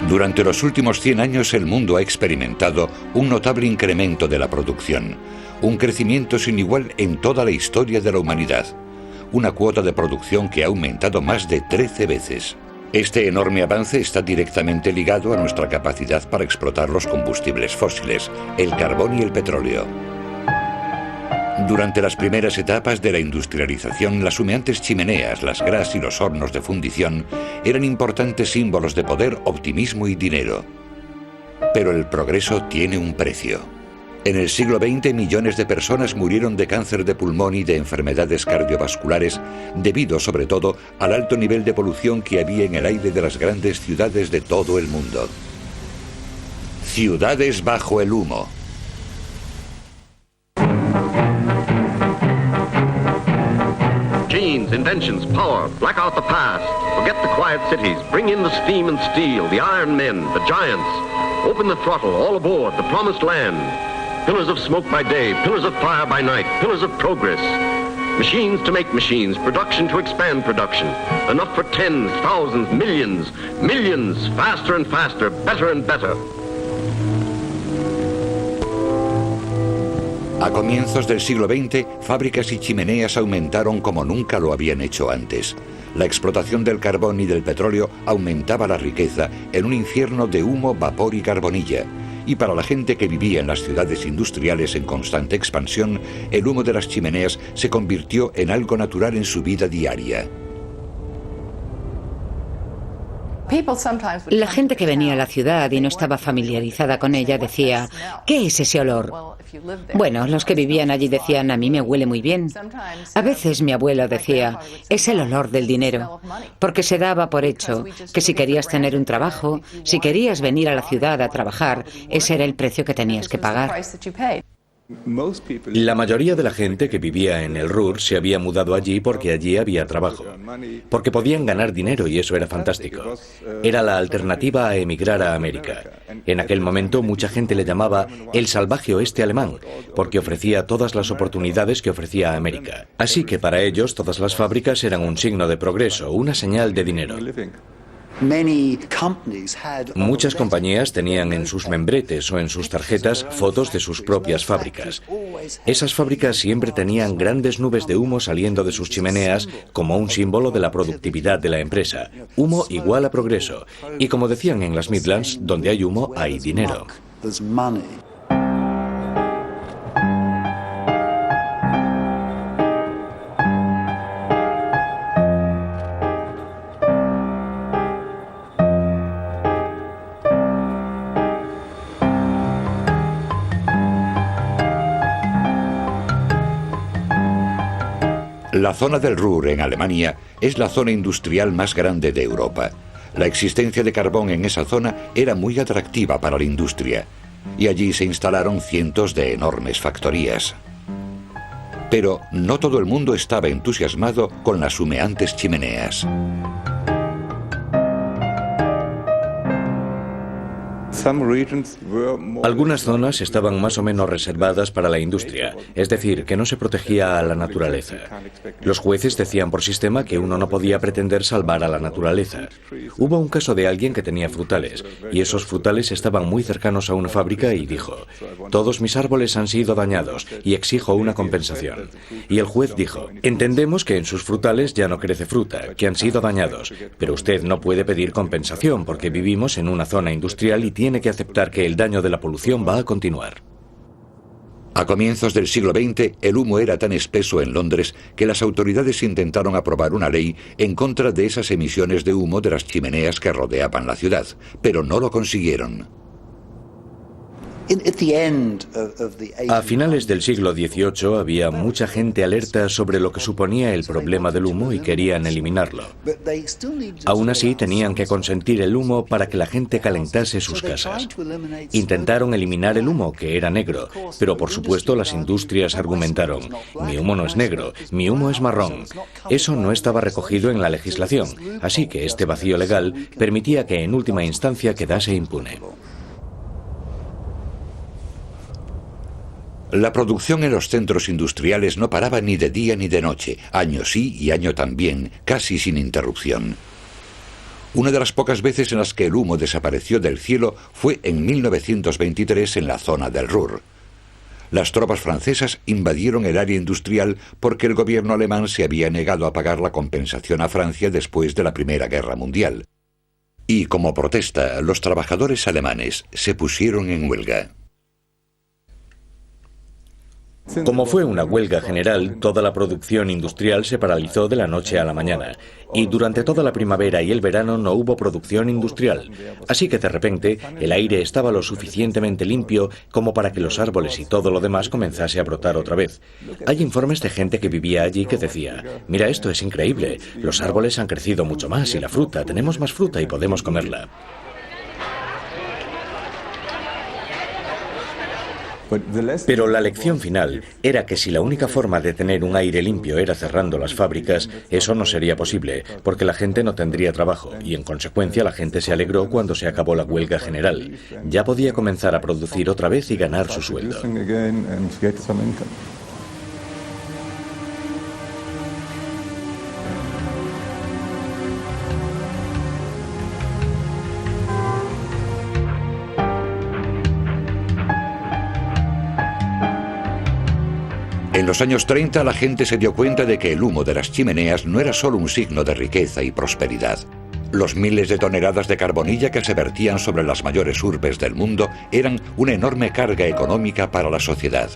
Durante los últimos 100 años el mundo ha experimentado un notable incremento de la producción, un crecimiento sin igual en toda la historia de la humanidad, una cuota de producción que ha aumentado más de 13 veces. Este enorme avance está directamente ligado a nuestra capacidad para explotar los combustibles fósiles, el carbón y el petróleo. Durante las primeras etapas de la industrialización, las humeantes chimeneas, las gras y los hornos de fundición eran importantes símbolos de poder, optimismo y dinero. Pero el progreso tiene un precio. En el siglo XX, millones de personas murieron de cáncer de pulmón y de enfermedades cardiovasculares debido, sobre todo, al alto nivel de polución que había en el aire de las grandes ciudades de todo el mundo. Ciudades bajo el humo. Genes, inventions, power, black out the past. Forget the quiet cities, bring in the steam and steel, the iron men, the giants. Open the throttle, all aboard, the promised land. Pillars of smoke by day, pillars of fire by night, pillars of progress. Machines to make machines, production to expand production. Enough for tens, thousands, millions, millions, faster and faster, better and better. A comienzos del siglo XX, fábricas y chimeneas aumentaron como nunca lo habían hecho antes. La explotación del carbón y del petróleo aumentaba la riqueza en un infierno de humo, vapor y carbonilla. Y para la gente que vivía en las ciudades industriales en constante expansión, el humo de las chimeneas se convirtió en algo natural en su vida diaria. La gente que venía a la ciudad y no estaba familiarizada con ella decía, ¿qué es ese olor? Bueno, los que vivían allí decían, a mí me huele muy bien. A veces mi abuelo decía, es el olor del dinero, porque se daba por hecho que si querías tener un trabajo, si querías venir a la ciudad a trabajar, ese era el precio que tenías que pagar. La mayoría de la gente que vivía en el Ruhr se había mudado allí porque allí había trabajo, porque podían ganar dinero y eso era fantástico. Era la alternativa a emigrar a América. En aquel momento mucha gente le llamaba el salvaje oeste alemán, porque ofrecía todas las oportunidades que ofrecía América. Así que para ellos todas las fábricas eran un signo de progreso, una señal de dinero. Muchas compañías tenían en sus membretes o en sus tarjetas fotos de sus propias fábricas. Esas fábricas siempre tenían grandes nubes de humo saliendo de sus chimeneas como un símbolo de la productividad de la empresa. Humo igual a progreso. Y como decían en las Midlands, donde hay humo hay dinero. La zona del Ruhr, en Alemania, es la zona industrial más grande de Europa. La existencia de carbón en esa zona era muy atractiva para la industria, y allí se instalaron cientos de enormes factorías. Pero no todo el mundo estaba entusiasmado con las humeantes chimeneas. Algunas zonas estaban más o menos reservadas para la industria, es decir, que no se protegía a la naturaleza. Los jueces decían por sistema que uno no podía pretender salvar a la naturaleza. Hubo un caso de alguien que tenía frutales, y esos frutales estaban muy cercanos a una fábrica y dijo, todos mis árboles han sido dañados y exijo una compensación. Y el juez dijo, entendemos que en sus frutales ya no crece fruta, que han sido dañados, pero usted no puede pedir compensación porque vivimos en una zona industrial y tiene que aceptar que el daño de la polución va a continuar. A comienzos del siglo XX, el humo era tan espeso en Londres que las autoridades intentaron aprobar una ley en contra de esas emisiones de humo de las chimeneas que rodeaban la ciudad, pero no lo consiguieron. A finales del siglo XVIII había mucha gente alerta sobre lo que suponía el problema del humo y querían eliminarlo. Aún así tenían que consentir el humo para que la gente calentase sus casas. Intentaron eliminar el humo, que era negro, pero por supuesto las industrias argumentaron, mi humo no es negro, mi humo es marrón. Eso no estaba recogido en la legislación, así que este vacío legal permitía que en última instancia quedase impune. La producción en los centros industriales no paraba ni de día ni de noche, año sí y año también, casi sin interrupción. Una de las pocas veces en las que el humo desapareció del cielo fue en 1923 en la zona del Ruhr. Las tropas francesas invadieron el área industrial porque el gobierno alemán se había negado a pagar la compensación a Francia después de la Primera Guerra Mundial. Y como protesta, los trabajadores alemanes se pusieron en huelga. Como fue una huelga general, toda la producción industrial se paralizó de la noche a la mañana, y durante toda la primavera y el verano no hubo producción industrial, así que de repente el aire estaba lo suficientemente limpio como para que los árboles y todo lo demás comenzase a brotar otra vez. Hay informes de gente que vivía allí que decía: mira, esto es increíble, los árboles han crecido mucho más y la fruta, tenemos más fruta y podemos comerla. Pero la lección final era que si la única forma de tener un aire limpio era cerrando las fábricas, eso no sería posible, porque la gente no tendría trabajo, y en consecuencia la gente se alegró cuando se acabó la huelga general. Ya podía comenzar a producir otra vez y ganar su sueldo. En los años 30 la gente se dio cuenta de que el humo de las chimeneas no era solo un signo de riqueza y prosperidad. Los miles de toneladas de carbonilla que se vertían sobre las mayores urbes del mundo eran una enorme carga económica para la sociedad.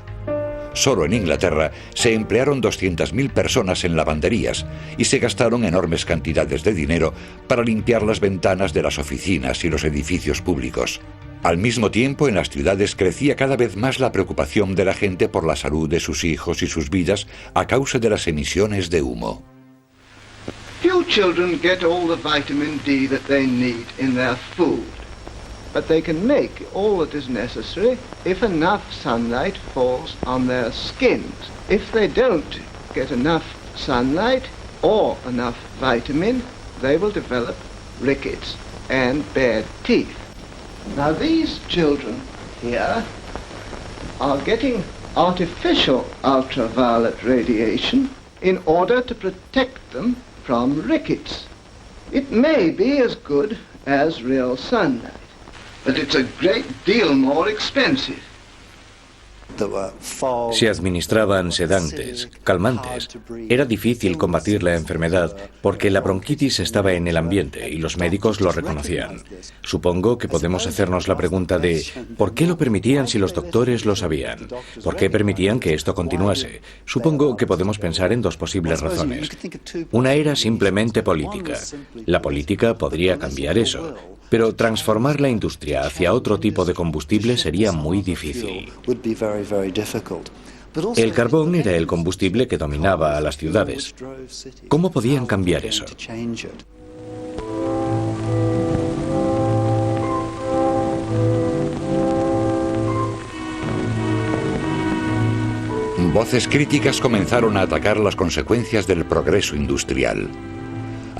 Solo en Inglaterra se emplearon 200.000 personas en lavanderías y se gastaron enormes cantidades de dinero para limpiar las ventanas de las oficinas y los edificios públicos. Al mismo tiempo, en las ciudades crecía cada vez más la preocupación de la gente por la salud de sus hijos y sus vidas a causa de las emisiones de humo. Few children get all the vitamin D that they need in their food, but they can make all that is necessary if enough sunlight falls on their skins. If they don't get enough sunlight or enough vitamin, they will develop rickets and bad teeth. Now these children here are getting artificial ultraviolet radiation in order to protect them from rickets. It may be as good as real sunlight, but it's a great deal more expensive. Se administraban sedantes, calmantes. Era difícil combatir la enfermedad porque la bronquitis estaba en el ambiente y los médicos lo reconocían. Supongo que podemos hacernos la pregunta de ¿por qué lo permitían si los doctores lo sabían? ¿Por qué permitían que esto continuase? Supongo que podemos pensar en dos posibles razones. Una era simplemente política. La política podría cambiar eso, pero transformar la industria hacia otro tipo de combustible sería muy difícil. El carbón era el combustible que dominaba a las ciudades. ¿Cómo podían cambiar eso? Voces críticas comenzaron a atacar las consecuencias del progreso industrial.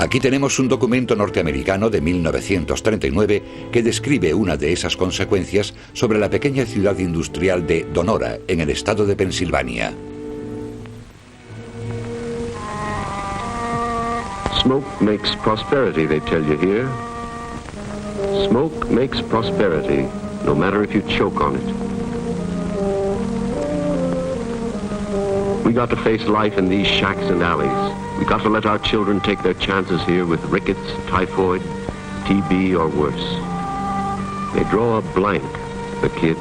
Aquí tenemos un documento norteamericano de 1939 que describe una de esas consecuencias sobre la pequeña ciudad industrial de Donora, en el estado de Pensilvania. Smoke makes prosperity, they tell you here. Smoke makes prosperity, no matter if you choke on it. We got to face life in these shacks and alleys. We got to let our children take their chances here with rickets, typhoid, TB, or worse. They draw a blank, the kids.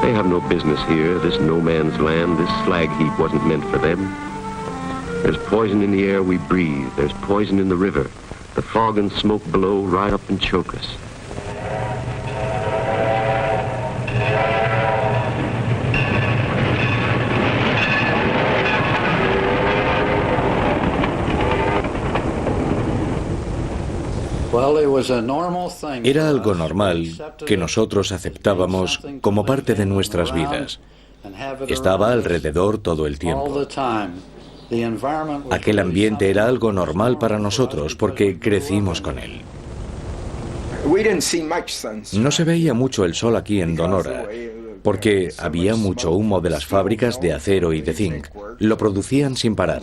They have no business here, this no man's land, this slag heap wasn't meant for them. There's poison in the air we breathe, there's poison in the river. The fog and smoke below ride up and choke us. Era algo normal que nosotros aceptábamos como parte de nuestras vidas. Estaba alrededor todo el tiempo. Aquel ambiente era algo normal para nosotros porque crecimos con él. No se veía mucho el sol aquí en Donora. porque había mucho humo de las fábricas de acero y de zinc. Lo producían sin parar.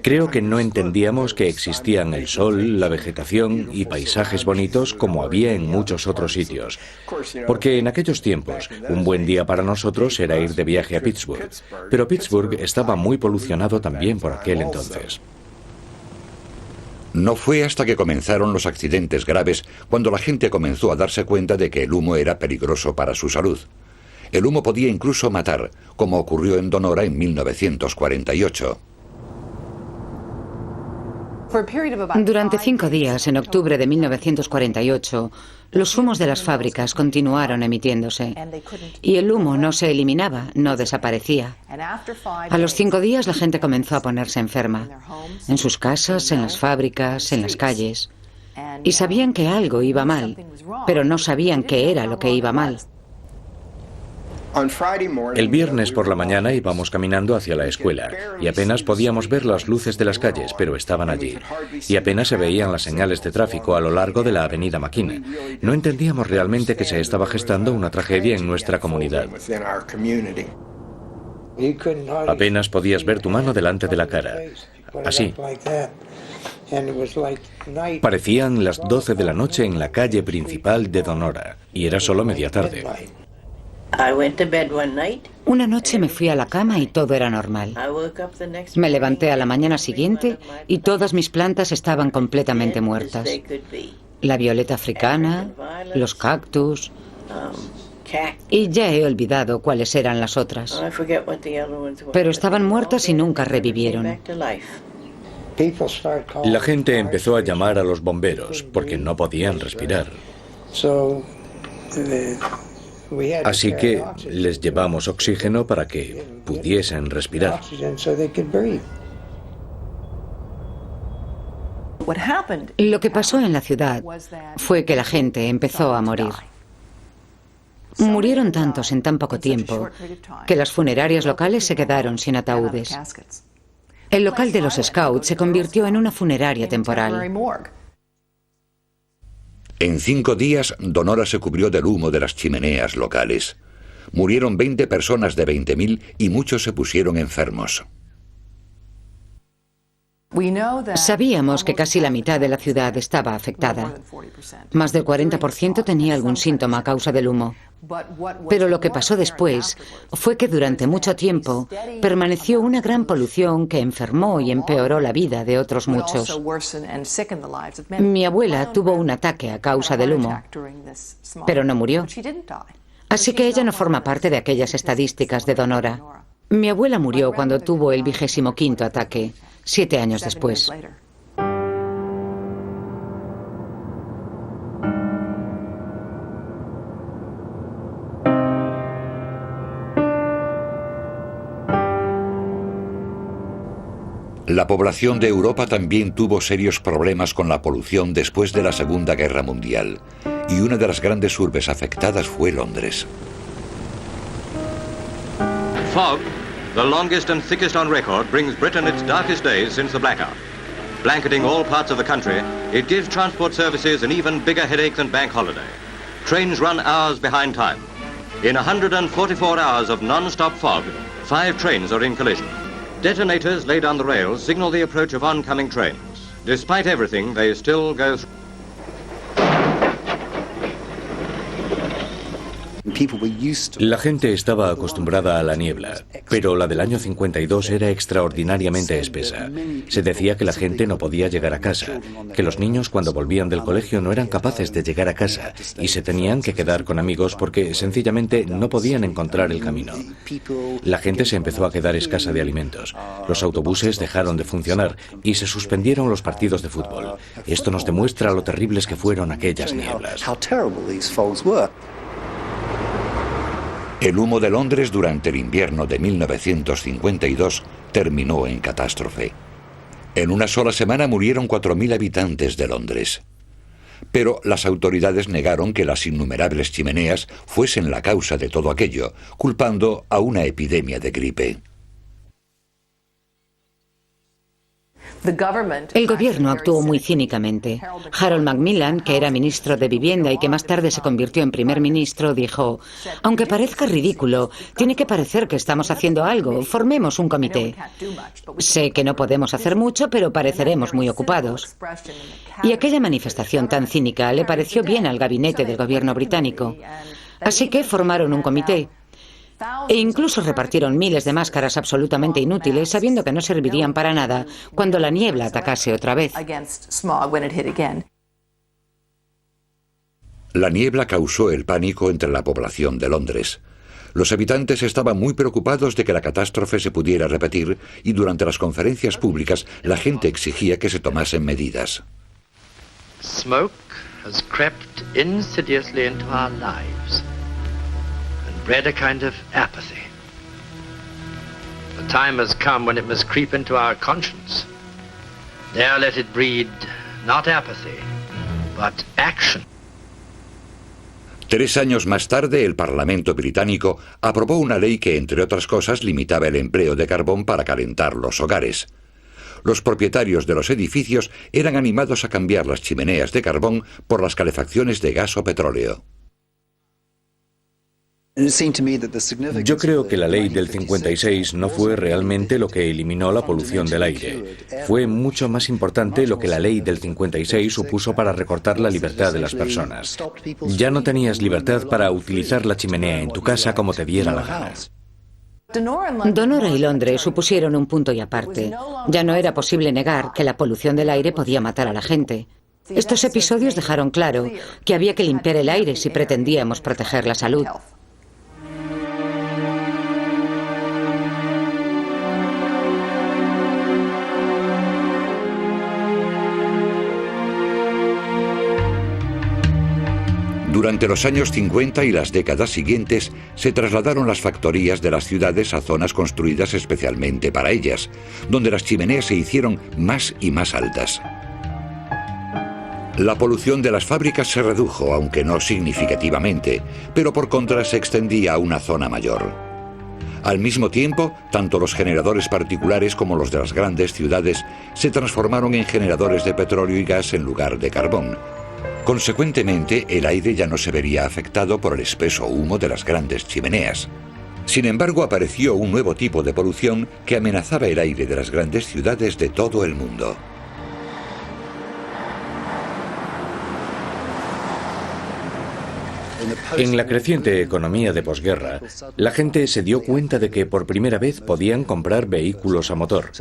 Creo que no entendíamos que existían el sol, la vegetación y paisajes bonitos como había en muchos otros sitios. Porque en aquellos tiempos, un buen día para nosotros era ir de viaje a Pittsburgh. Pero Pittsburgh estaba muy polucionado también por aquel entonces. No fue hasta que comenzaron los accidentes graves cuando la gente comenzó a darse cuenta de que el humo era peligroso para su salud. El humo podía incluso matar, como ocurrió en Donora en 1948. Durante 5 días, en octubre de 1948, los humos de las fábricas continuaron emitiéndose. Y el humo no se eliminaba, no desaparecía. A los 5 días la gente comenzó a ponerse enferma. En sus casas, en las fábricas, en las calles. Y sabían que algo iba mal, pero no sabían qué era lo que iba mal. El viernes por la mañana íbamos caminando hacia la escuela y apenas podíamos ver las luces de las calles, pero estaban allí. Y apenas se veían las señales de tráfico a lo largo de la avenida McKinney. No entendíamos realmente que se estaba gestando una tragedia en nuestra comunidad. Apenas podías ver tu mano delante de la cara. Así. Parecían las 12 de la noche en la calle principal de Donora y era solo media tarde. Una noche me fui a la cama y todo era normal. Me levanté a la mañana siguiente y todas mis plantas estaban completamente muertas. La violeta africana, los cactus... Y ya he olvidado cuáles eran las otras. Pero estaban muertas y nunca revivieron. La gente empezó a llamar a los bomberos porque no podían respirar. Así que les llevamos oxígeno para que pudiesen respirar. Lo que pasó en la ciudad fue que la gente empezó a morir. Murieron tantos en tan poco tiempo que las funerarias locales se quedaron sin ataúdes. El local de los Scouts se convirtió en una funeraria temporal. En 5 días, Donora se cubrió del humo de las chimeneas locales. Murieron 20 personas de 20.000 y muchos se pusieron enfermos. Sabíamos que casi la mitad de la ciudad estaba afectada. Más del 40% tenía algún síntoma a causa del humo. Pero lo que pasó después fue que durante mucho tiempo permaneció una gran polución que enfermó y empeoró la vida de otros muchos. Mi abuela tuvo un ataque a causa del humo, pero no murió. Así que ella no forma parte de aquellas estadísticas de Donora. Mi abuela murió cuando tuvo el 25º ataque, 7 años después. La población de Europa también tuvo serios problemas con la polución después de la Segunda Guerra Mundial, y una de las grandes urbes afectadas fue Londres. Fog, the longest and thickest on record, brings Britain its darkest days since the blackout. Blanketing all parts of the country, it gives transport services an even bigger headache than bank holiday. Trains run hours behind time. In 144 hours of non-stop fog, 5 trains are in collision. Detonators laid on the rails signal the approach of oncoming trains. Despite everything, they still go through. La gente estaba acostumbrada a la niebla, pero la del año 52 era extraordinariamente espesa. Se decía que la gente no podía llegar a casa, que los niños cuando volvían del colegio no eran capaces de llegar a casa y se tenían que quedar con amigos porque sencillamente no podían encontrar el camino. La gente se empezó a quedar escasa de alimentos. Los autobuses dejaron de funcionar y se suspendieron los partidos de fútbol. Esto nos demuestra lo terribles que fueron aquellas nieblas. El humo de Londres durante el invierno de 1952 terminó en catástrofe. En una sola semana murieron 4.000 habitantes de Londres. Pero las autoridades negaron que las innumerables chimeneas fuesen la causa de todo aquello, culpando a una epidemia de gripe. El gobierno actuó muy cínicamente. Harold Macmillan, que era ministro de Vivienda y que más tarde se convirtió en primer ministro, dijo: aunque parezca ridículo, tiene que parecer que estamos haciendo algo. Formemos un comité. Sé que no podemos hacer mucho, pero pareceremos muy ocupados. Y aquella manifestación tan cínica le pareció bien al gabinete del gobierno británico. Así que formaron un comité. E incluso repartieron miles de máscaras absolutamente inútiles, sabiendo que no servirían para nada cuando la niebla atacase otra vez. La niebla causó el pánico entre la población de Londres. Los habitantes estaban muy preocupados de que la catástrofe se pudiera repetir y durante las conferencias públicas la gente exigía que se tomasen medidas. Smoke has crept insidiously into our lives. Bred a kind of apathy. The time has come when it must creep into our conscience. There let it breed not apathy, but action. 3 años más tarde, el Parlamento británico aprobó una ley que, entre otras cosas, limitaba el empleo de carbón para calentar los hogares. Los propietarios de los edificios eran animados a cambiar las chimeneas de carbón por las calefacciones de gas o petróleo. Yo creo que la ley del 56 no fue realmente lo que eliminó la polución del aire. Fue mucho más importante lo que la ley del 56 supuso para recortar la libertad de las personas. Ya no tenías libertad para utilizar la chimenea en tu casa como te diera la gana. Donora y Londres supusieron un punto y aparte. Ya no era posible negar que la polución del aire podía matar a la gente. Estos episodios dejaron claro que había que limpiar el aire si pretendíamos proteger la salud. Durante los años 50 y las décadas siguientes, se trasladaron las factorías de las ciudades a zonas construidas especialmente para ellas, donde las chimeneas se hicieron más y más altas. La polución de las fábricas se redujo, aunque no significativamente, pero por contra se extendía a una zona mayor. Al mismo tiempo, tanto los generadores particulares como los de las grandes ciudades se transformaron en generadores de petróleo y gas en lugar de carbón. Consecuentemente, el aire ya no se vería afectado por el espeso humo de las grandes chimeneas. Sin embargo, apareció un nuevo tipo de polución que amenazaba el aire de las grandes ciudades de todo el mundo. En la creciente economía de posguerra, la gente se dio cuenta de que por primera vez podían comprar vehículos a motor.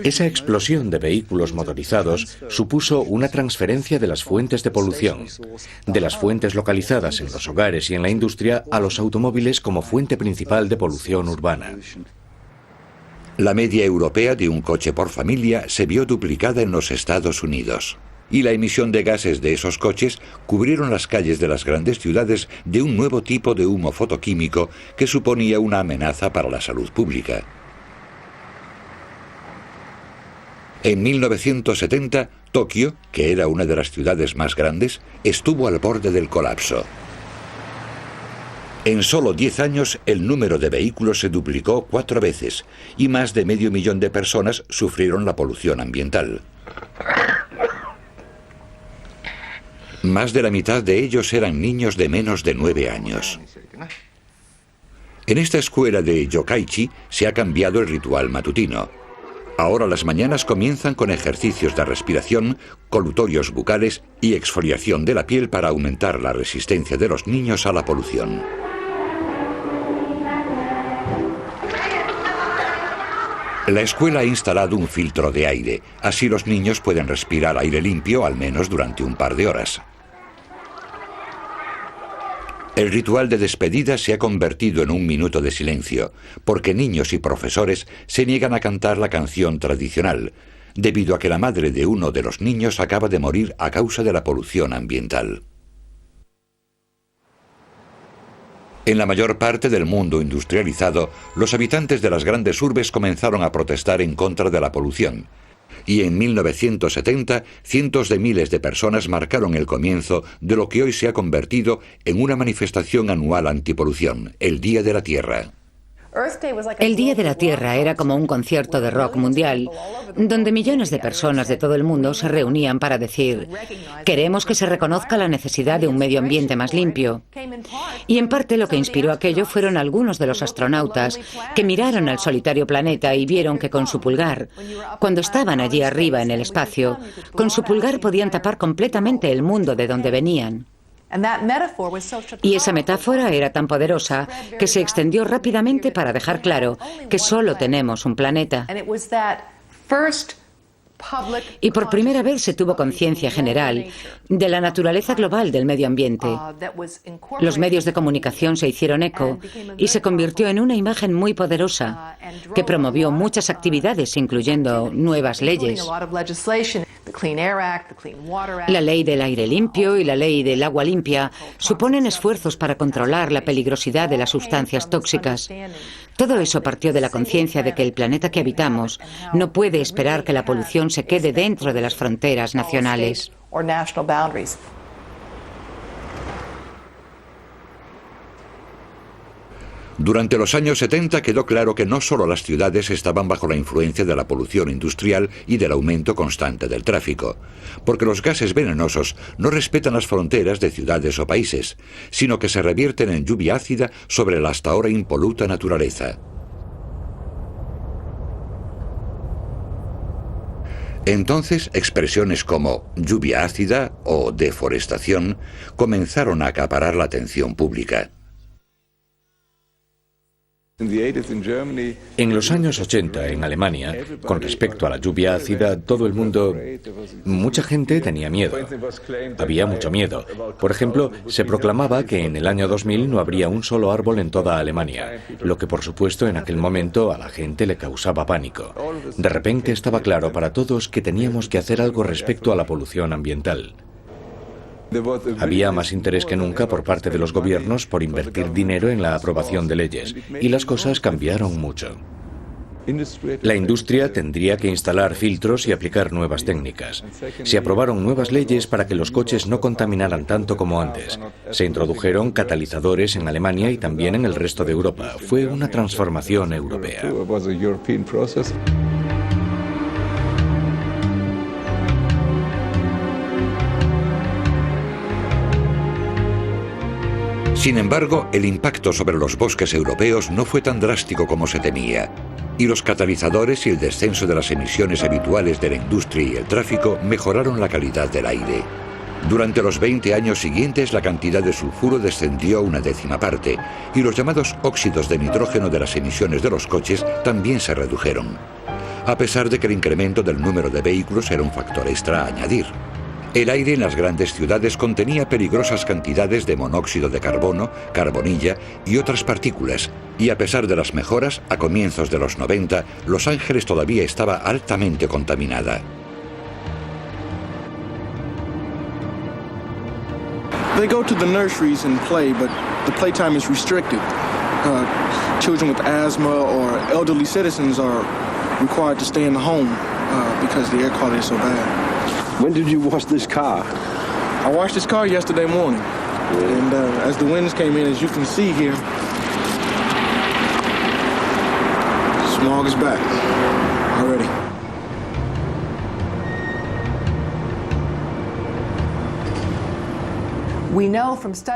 Esa explosión de vehículos motorizados supuso una transferencia de las fuentes de polución, de las fuentes localizadas en los hogares y en la industria a los automóviles como fuente principal de polución urbana. La media europea de un coche por familia se vio duplicada en los Estados Unidos. Y la emisión de gases de esos coches cubrieron las calles de las grandes ciudades de un nuevo tipo de humo fotoquímico que suponía una amenaza para la salud pública. En 1970, Tokio, que era una de las ciudades más grandes, estuvo al borde del colapso. En solo 10 años, el número de vehículos se duplicó 4 veces y más de 500.000 de personas sufrieron la polución ambiental. Más de la mitad de ellos eran niños de menos de 9 años. En esta escuela de Yokkaichi se ha cambiado el ritual matutino. Ahora las mañanas comienzan con ejercicios de respiración, colutorios bucales y exfoliación de la piel para aumentar la resistencia de los niños a la polución. La escuela ha instalado un filtro de aire, así los niños pueden respirar aire limpio al menos durante un par de horas. El ritual de despedida se ha convertido en un minuto de silencio, porque niños y profesores se niegan a cantar la canción tradicional, debido a que la madre de uno de los niños acaba de morir a causa de la polución ambiental. En la mayor parte del mundo industrializado, los habitantes de las grandes urbes comenzaron a protestar en contra de la polución. Y en 1970, cientos de miles de personas marcaron el comienzo de lo que hoy se ha convertido en una manifestación anual antipolución, el Día de la Tierra. El Día de la Tierra era como un concierto de rock mundial, donde millones de personas de todo el mundo se reunían para decir: queremos que se reconozca la necesidad de un medio ambiente más limpio. Y en parte lo que inspiró aquello fueron algunos de los astronautas que miraron al solitario planeta y vieron que con su pulgar, cuando estaban allí arriba en el espacio, con su pulgar podían tapar completamente el mundo de donde venían. Y esa metáfora era tan poderosa que se extendió rápidamente para dejar claro que solo tenemos un planeta. Y por primera vez se tuvo conciencia general de la naturaleza global del medio ambiente. Los medios de comunicación se hicieron eco y se convirtió en una imagen muy poderosa que promovió muchas actividades, incluyendo nuevas leyes. La ley del aire limpio y la ley del agua limpia suponen esfuerzos para controlar la peligrosidad de las sustancias tóxicas. Todo eso partió de la conciencia de que el planeta que habitamos no puede esperar que la polución se quede dentro de las fronteras nacionales. Durante los años 70 quedó claro que no solo las ciudades estaban bajo la influencia de la polución industrial y del aumento constante del tráfico, porque los gases venenosos no respetan las fronteras de ciudades o países, sino que se revierten en lluvia ácida sobre la hasta ahora impoluta naturaleza. Entonces, expresiones como lluvia ácida o deforestación comenzaron a acaparar la atención pública. En los años 80, en Alemania, con respecto a la lluvia ácida, todo el mundo, mucha gente tenía miedo. Había mucho miedo. Por ejemplo, se proclamaba que en el año 2000 no habría un solo árbol en toda Alemania, lo que por supuesto en aquel momento a la gente le causaba pánico. De repente estaba claro para todos que teníamos que hacer algo respecto a la polución ambiental. Había más interés que nunca por parte de los gobiernos por invertir dinero en la aprobación de leyes, y las cosas cambiaron mucho. La industria tendría que instalar filtros y aplicar nuevas técnicas. Se aprobaron nuevas leyes para que los coches no contaminaran tanto como antes. Se introdujeron catalizadores en Alemania y también en el resto de Europa. Fue una transformación europea. Sin embargo, el impacto sobre los bosques europeos no fue tan drástico como se temía, y los catalizadores y el descenso de las emisiones habituales de la industria y el tráfico mejoraron la calidad del aire. Durante los 20 años siguientes, la cantidad de sulfuro descendió a una 10ª parte, y los llamados óxidos de nitrógeno de las emisiones de los coches también se redujeron, a pesar de que el incremento del número de vehículos era un factor extra a añadir. El aire en las grandes ciudades contenía peligrosas cantidades de monóxido de carbono, carbonilla y otras partículas, y a pesar de las mejoras, a comienzos de los 90, Los Ángeles todavía estaba altamente contaminada. They go to the nurseries and play, but the playtime is restricted. Children with asthma or elderly citizens are required to stay in the home because the air quality is so bad. When did you wash this car? I washed this car yesterday morning. And as the winds came in, as you can see here, smog is back already.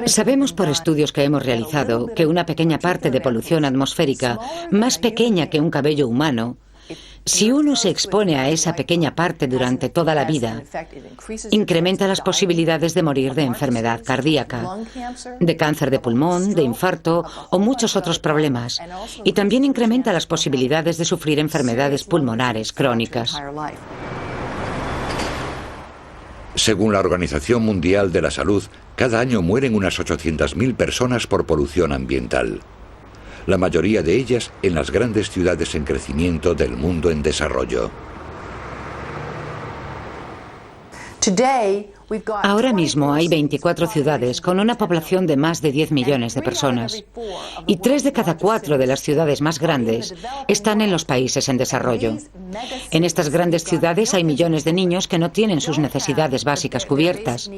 Sabemos por estudios que hemos realizado que una pequeña parte de polución atmosférica, más pequeña que un cabello humano, si uno se expone a esa pequeña parte durante toda la vida, incrementa las posibilidades de morir de enfermedad cardíaca, de cáncer de pulmón, de infarto o muchos otros problemas, y también incrementa las posibilidades de sufrir enfermedades pulmonares crónicas. Según la Organización Mundial de la Salud, cada año mueren unas 800.000 personas por polución ambiental. La mayoría de ellas en las grandes ciudades en crecimiento del mundo en desarrollo. Ahora mismo hay 24 ciudades con una población de más de 10 millones de personas. Y 3 de cada 4 de las ciudades más grandes están en los países en desarrollo. En estas grandes ciudades hay millones de niños que no tienen sus necesidades básicas cubiertas.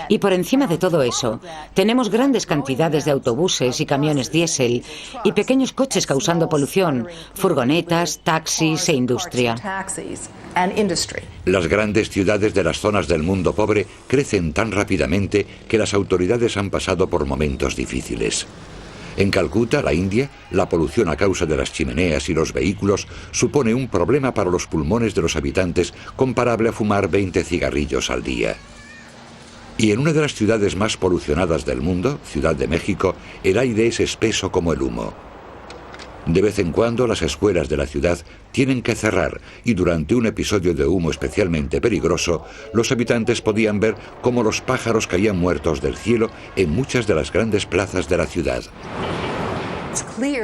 Y por encima de todo eso, tenemos grandes cantidades de autobuses y camiones diésel y pequeños coches causando polución, furgonetas, taxis e industria. Las grandes ciudades de las zonas del mundo pobre crecen tan rápidamente que las autoridades han pasado por momentos difíciles. En Calcuta, la India, la polución a causa de las chimeneas y los vehículos supone un problema para los pulmones de los habitantes comparable a fumar 20 cigarrillos al día. Y en una de las ciudades más polucionadas del mundo, Ciudad de México, el aire es espeso como el humo. De vez en cuando las escuelas de la ciudad tienen que cerrar y durante un episodio de humo especialmente peligroso, los habitantes podían ver cómo los pájaros caían muertos del cielo en muchas de las grandes plazas de la ciudad.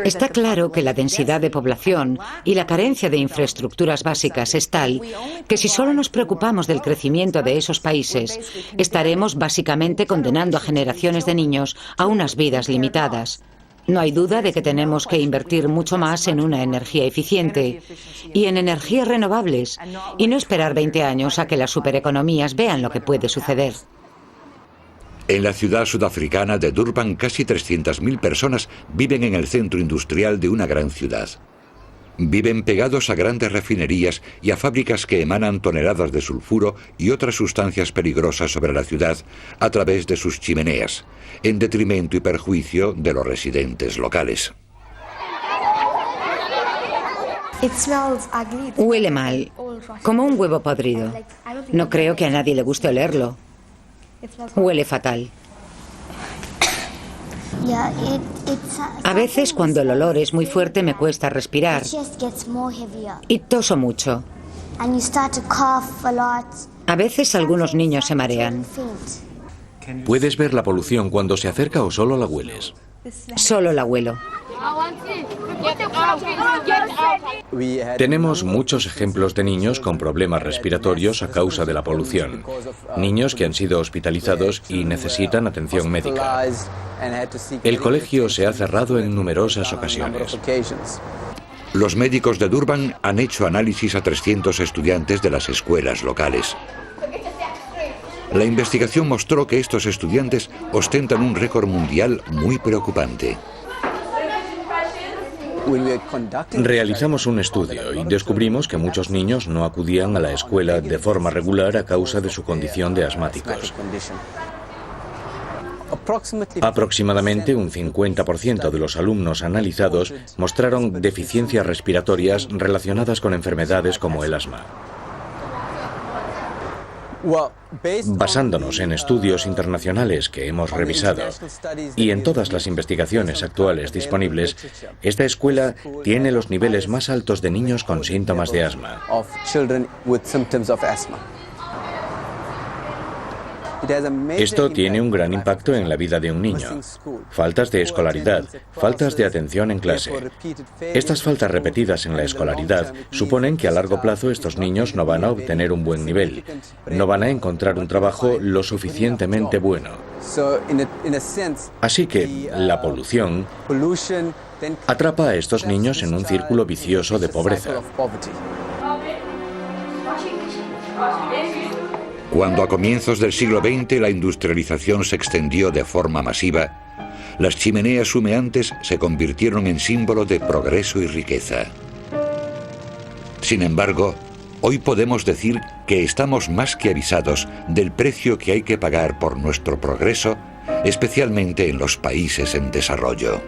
Está claro que la densidad de población y la carencia de infraestructuras básicas es tal que si solo nos preocupamos del crecimiento de esos países, estaremos básicamente condenando a generaciones de niños a unas vidas limitadas. No hay duda de que tenemos que invertir mucho más en una energía eficiente y en energías renovables y no esperar 20 años a que las supereconomías vean lo que puede suceder. En la ciudad sudafricana de Durban, casi 300.000 personas viven en el centro industrial de una gran ciudad. Viven pegados a grandes refinerías y a fábricas que emanan toneladas de sulfuro y otras sustancias peligrosas sobre la ciudad a través de sus chimeneas, en detrimento y perjuicio de los residentes locales. Huele mal, como un huevo podrido. No creo que a nadie le guste olerlo. Huele fatal. A veces, cuando el olor es muy fuerte, me cuesta respirar y toso mucho. A veces algunos niños se marean. ¿Puedes ver la polución cuando se acerca o solo la hueles? Solo la huelo. Tenemos muchos ejemplos de niños con problemas respiratorios a causa de la polución. Niños que han sido hospitalizados y necesitan atención médica. El colegio se ha cerrado en numerosas ocasiones. Los médicos de Durban han hecho análisis a 300 estudiantes de las escuelas locales. La investigación mostró que estos estudiantes ostentan un récord mundial muy preocupante. Realizamos un estudio y descubrimos que muchos niños no acudían a la escuela de forma regular a causa de su condición de asmáticos. Aproximadamente un 50% de los alumnos analizados mostraron deficiencias respiratorias relacionadas con enfermedades como el asma. Basándonos en estudios internacionales que hemos revisado y en todas las investigaciones actuales disponibles, esta escuela tiene los niveles más altos de niños con síntomas de asma. Esto tiene un gran impacto en la vida de un niño. Faltas de escolaridad, faltas de atención en clase. Estas faltas repetidas en la escolaridad suponen que a largo plazo estos niños no van a obtener un buen nivel, no van a encontrar un trabajo lo suficientemente bueno. Así que la polución atrapa a estos niños en un círculo vicioso de pobreza. Cuando a comienzos del siglo XX la industrialización se extendió de forma masiva, las chimeneas humeantes se convirtieron en símbolo de progreso y riqueza. Sin embargo, hoy podemos decir que estamos más que avisados del precio que hay que pagar por nuestro progreso, especialmente en los países en desarrollo.